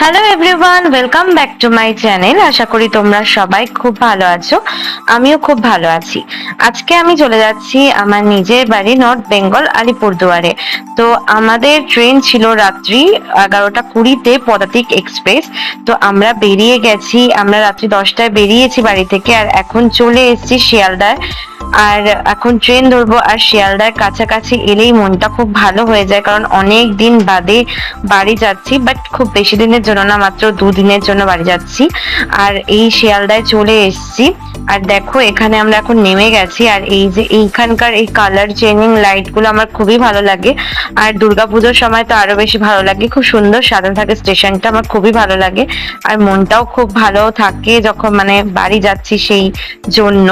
Hello everyone, welcome back to my channel. আশা করি তোমরা সবাই খুব ভালো আছো। আমিও খুব ভালো আছি। আজকে আমি চলে যাচ্ছি আমার নিজের বাড়ি নর্থ বেঙ্গল আলিপুরদুয়ারে। তো আমাদের ট্রেন ছিল রাত্রি 11:20-তে পদাতিক এক্সপ্রেস। তো আমরা বেরিয়ে গেছি, আমরা রাত্রি 10টায় বেরিয়েছি বাড়ি থেকে, আর এখন চলে এসেছি শিয়ালদায়। আর এখন ট্রেন ধরবো, আর শিয়ালদার কাছাকাছি এলেই মনটা খুব ভালো হয়ে যায়, কারণ অনেক দিন বাদে বাড়ি যাচ্ছি, বাট খুব বেশি দিনের জন্য না, মাত্র 2 দিনের জন্য বাড়ি যাচ্ছি। আর এই শিয়ালদায় চলে এসেছি। আর দেখো এখানে আমরা এখন নেমে গেছি, আর এই যে এইখানকার এই কালার চেঞ্জিং লাইট গুলো আমার খুবই ভালো লাগে। আর দুর্গাপুজোর সময় তো আরো বেশি ভালো লাগে, খুব সুন্দর সাজানো থাকে স্টেশনটা, আমার খুবই ভালো লাগে। আর মনটাও খুব ভালো থাকে যখন মানে বাড়ি যাচ্ছি সেই জন্য।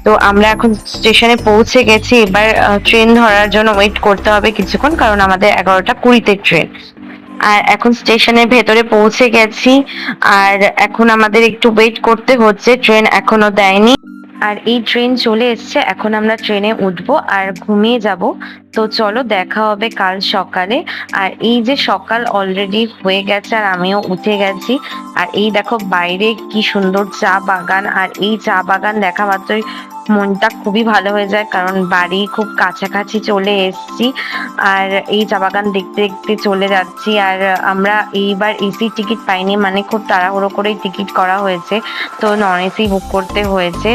তো আমরা এখন স্টেশনে পৌঁছে গেছি, এবার ট্রেন ধরার জন্য ওয়েট করতে হবে কিছুক্ষণ, কারণ আমাদের 11:20-তে ট্রেন। আর এখন স্টেশনের ভেতরে পৌঁছে গেছি, আর এখন আমাদের একটু ওয়েট করতে হচ্ছে, ট্রেন এখনো দেয়নি। আর এই ট্রেন চলে এসছে, এখন আমরা ট্রেনে উঠবো আর ঘুমিয়ে যাব। তো চলো, দেখা হবে কাল সকালে। আর এই যে সকাল অলরেডি হয়ে গেছে, আর আমিও উঠে গেছি। আর এই দেখো বাইরে কি সুন্দর চা বাগান, আর এই চা বাগান দেখা মাত্রই মনটা খুবই ভালো হয়ে যায়, কারণ বাড়ি খুব কাছাকাছি চলে এসেছি। আর এই চা বাগান দেখতে দেখতে চলে যাচ্ছি। আর আমরা এইবার এসি টিকিট পাইনি, মানে খুব তাড়াহুড়ো করেই টিকিট করা হয়েছে, তো নন এসি বুক করতে হয়েছে।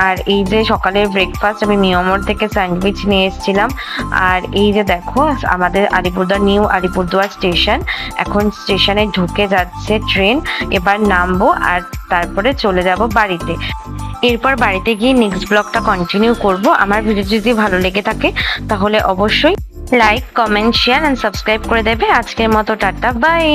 আর এই যে সকালের ব্রেকফাস্ট, আমি মিয়ামর থেকে স্যান্ডউইচ নিয়ে এসেছিলাম। আর এই যে দেখো আমাদের আলিপুরদুয়ার, নিউ আলিপুরদুয়ার স্টেশন, এখন স্টেশনে ঢুকে যাচ্ছে ট্রেন। এবার নামবো আর তারপরে চলে যাব বাড়িতে। এরপর বাড়িতে গিয়ে নেক্সট ব্লগটা কন্টিনিউ করব। আমার ভিডিও যদি ভালো লেগে থাকে তাহলে অবশ্যই like, comment, share and subscribe করে দেবে। আজকের মতো টাটা, বাই।